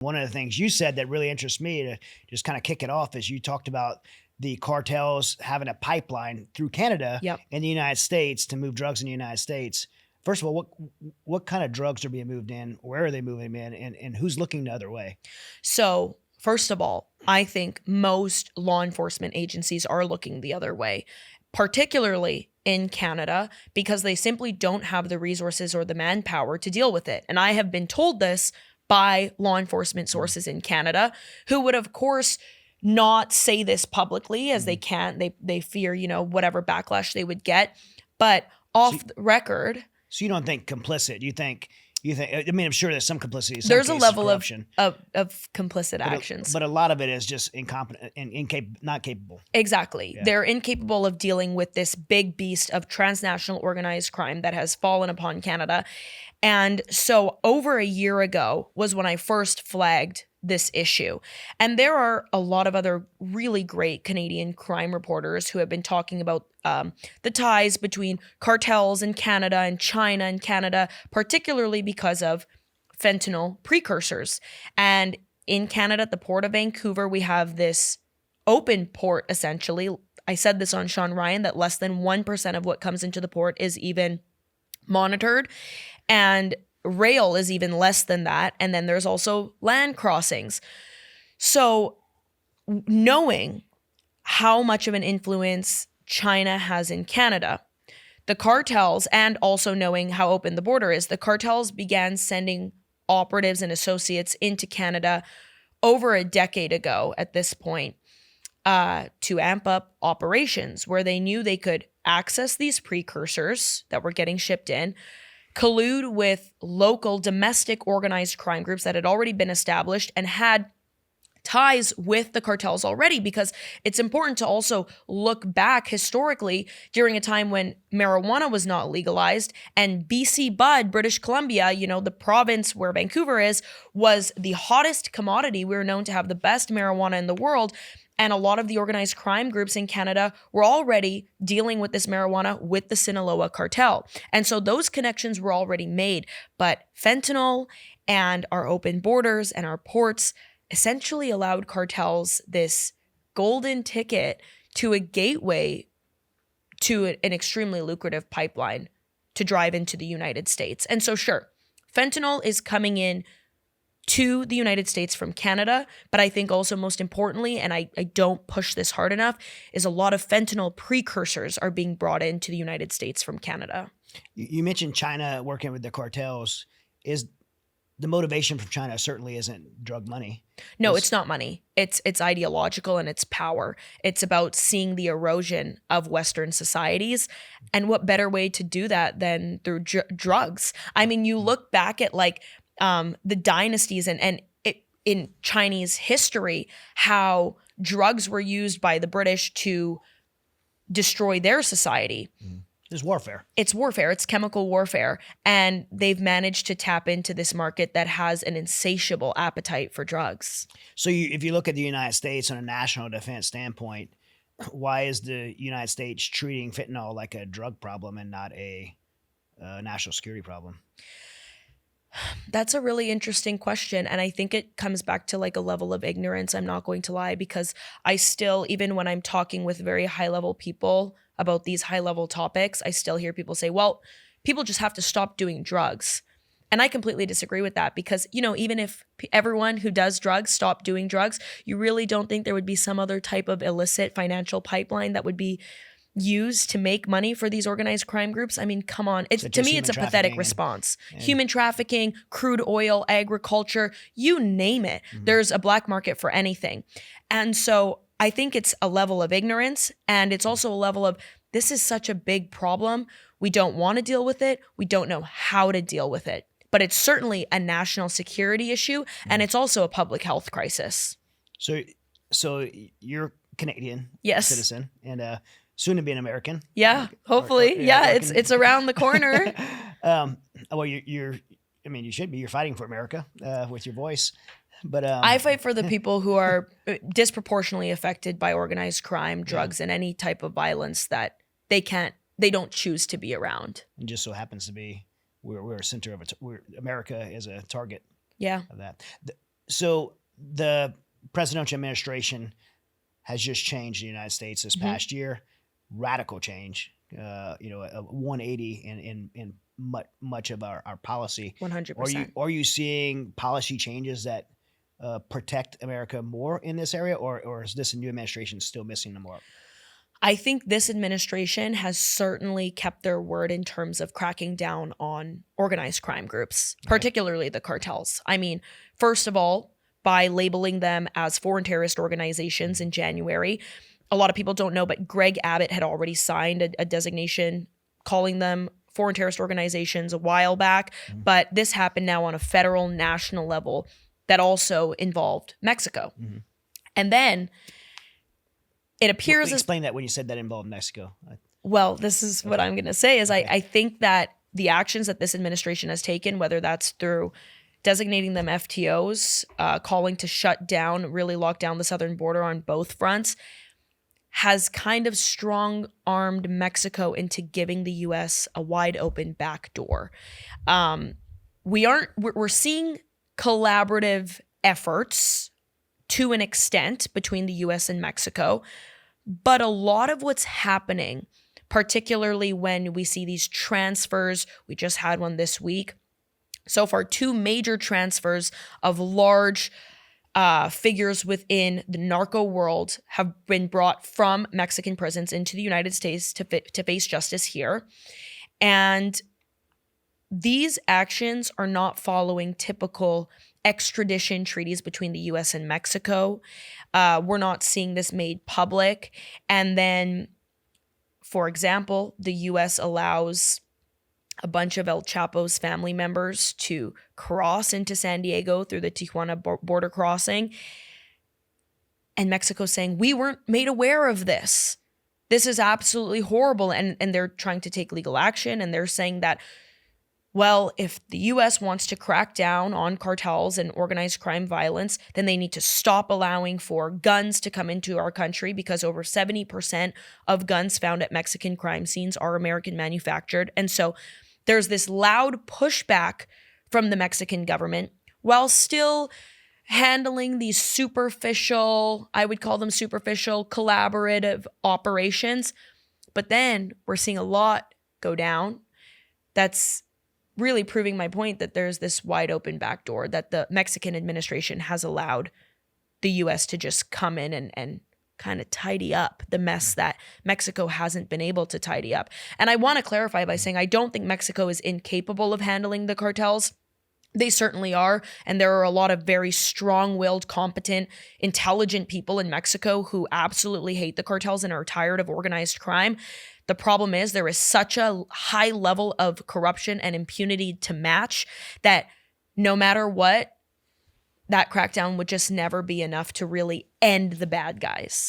One of the things you said that really interests me to just kind of kick it off is you talked about the cartels having a pipeline through Canada Yep. and the United States to move drugs in the United States. First of all, what kind of drugs are being moved in? Where are they moving them in? And who's looking the other way? So, first of all, I think most law enforcement agencies are looking the other way, particularly in Canada, because they simply don't have the resources or the manpower to deal with it. And I have been told this by law enforcement sources in Canada, who would, of course, not say this publicly, as they can't. They fear, whatever backlash they would get. But off the record, So you don't think complicit? You think? I mean, I'm sure there's some complicity. Some there's a cases, level corruption, of complicit actions. but a lot of it is just incompetent and not capable. Exactly. Yeah. They're incapable of dealing with this big beast of transnational organized crime that has fallen upon Canada. And so over a year ago was when I first flagged this issue. And there are a lot of other really great Canadian crime reporters who have been talking about the ties between cartels in Canada and China and Canada, particularly because of fentanyl precursors. And in Canada, at the Port of Vancouver, we have this open port, essentially. I said this on Sean Ryan, that less than 1% of what comes into the port is even monitored. And rail is even less than that. And then there's also land crossings. So knowing how much of an influence China has in Canada, the cartels, and also knowing how open the border is, the cartels began sending operatives and associates into Canada over a decade ago at this point to amp up operations where they knew they could access these precursors that were getting shipped in, collude with local domestic organized crime groups that had already been established and had ties with the cartels already, because it's important to also look back historically during a time when marijuana was not legalized, and BC Bud, British Columbia, the province where Vancouver is, was the hottest commodity. We were known to have the best marijuana in the world. And a lot of the organized crime groups in Canada were already dealing with this marijuana with the Sinaloa cartel. And so those connections were already made. But fentanyl and our open borders and our ports essentially allowed cartels this golden ticket to a gateway to an extremely lucrative pipeline to drive into the United States. And so sure, fentanyl is coming in to the United States from Canada, but I think also most importantly, and I don't push this hard enough, is a lot of fentanyl precursors are being brought into the United States from Canada. You mentioned China working with the cartels. Is the motivation from China certainly isn't drug money? No, it's not money. It's ideological and it's power. It's about seeing the erosion of Western societies. And what better way to do that than through drugs? I mean, you look back at the dynasties and in Chinese history, how drugs were used by the British to destroy their society. There's warfare. It's warfare. It's chemical warfare. And they've managed to tap into this market that has an insatiable appetite for drugs. So if you look at the United States on a national defense standpoint, why is the United States treating fentanyl like a drug problem and not a national security problem? That's a really interesting question. And I think it comes back to a level of ignorance. I'm not going to lie, because I still, even when I'm talking with very high level people about these high level topics, I still hear people say, well, people just have to stop doing drugs. And I completely disagree with that, because, even if everyone who does drugs stopped doing drugs, you really don't think there would be some other type of illicit financial pipeline that would be used to make money for these organized crime groups? I mean, come on. To me, it's a pathetic response. Human trafficking, crude oil, agriculture, you name it. Mm-hmm. There's a black market for anything. And so I think it's a level of ignorance, and it's also a level of, this is such a big problem. We don't want to deal with it. We don't know how to deal with it. But it's certainly a national security issue, and it's also a public health crisis. So you're Canadian citizen, and soon to be an American. Yeah, hopefully. It's around the corner. Well, you should be. You're fighting for America with your voice. But I fight for the people who are disproportionately affected by organized crime, drugs, and any type of violence that they don't choose to be around. And just so happens to be we're a center of America is a target. Yeah. Of that. So the presidential administration has just changed in the United States this Mhm. past year. Radical change. A 180 in much of our policy. Are 100%. you seeing policy changes that protect America more in this area, or is this new administration still missing the mark? I think this administration has certainly kept their word in terms of cracking down on organized crime groups, Okay. particularly the cartels. I mean, first of all, by labeling them as foreign terrorist organizations in January, a lot of people don't know, but Greg Abbott had already signed a designation calling them foreign terrorist organizations a while back. Mhm. But this happened now on a federal national level that also involved Mexico. Mhm. And then it appears as Explain that when you said that involved Mexico. well, this is what Okay. I'm going to say is Okay. I think that the actions that this administration has taken, whether that's through designating them FTOs, calling to shut down, really lock down the southern border on both fronts, has kind of strong-armed Mexico into giving the U.S. a wide open backdoor. We're seeing collaborative efforts to an extent between the U.S. and Mexico, but a lot of what's happening, particularly when we see these transfers, we just had one this week. So far, 2 major transfers of large figures within the narco world have been brought from Mexican prisons into the United States to face justice here. And these actions are not following typical extradition treaties between the U.S. and Mexico. We're not seeing this made public. And then, for example, the U.S. allows a bunch of El Chapo's family members to cross into San Diego through the Tijuana border crossing. And Mexico saying, we weren't made aware of this. This is absolutely horrible. And they're trying to take legal action. And they're saying that, well, if the U.S. wants to crack down on cartels and organized crime violence, then they need to stop allowing for guns to come into our country, because over 70% of guns found at Mexican crime scenes are American manufactured. And so there's this loud pushback from the Mexican government while still handling these superficial, I would call them superficial, collaborative operations. But then we're seeing a lot go down. That's really proving my point that there's this wide open backdoor that the Mexican administration has allowed the U.S. to just come in and kind of tidy up the mess that Mexico hasn't been able to tidy up. And I want to clarify by saying I don't think Mexico is incapable of handling the cartels. They certainly are. And there are a lot of very strong-willed, competent, intelligent people in Mexico who absolutely hate the cartels and are tired of organized crime. The problem is there is such a high level of corruption and impunity to match that no matter what, that crackdown would just never be enough to really end the bad guys.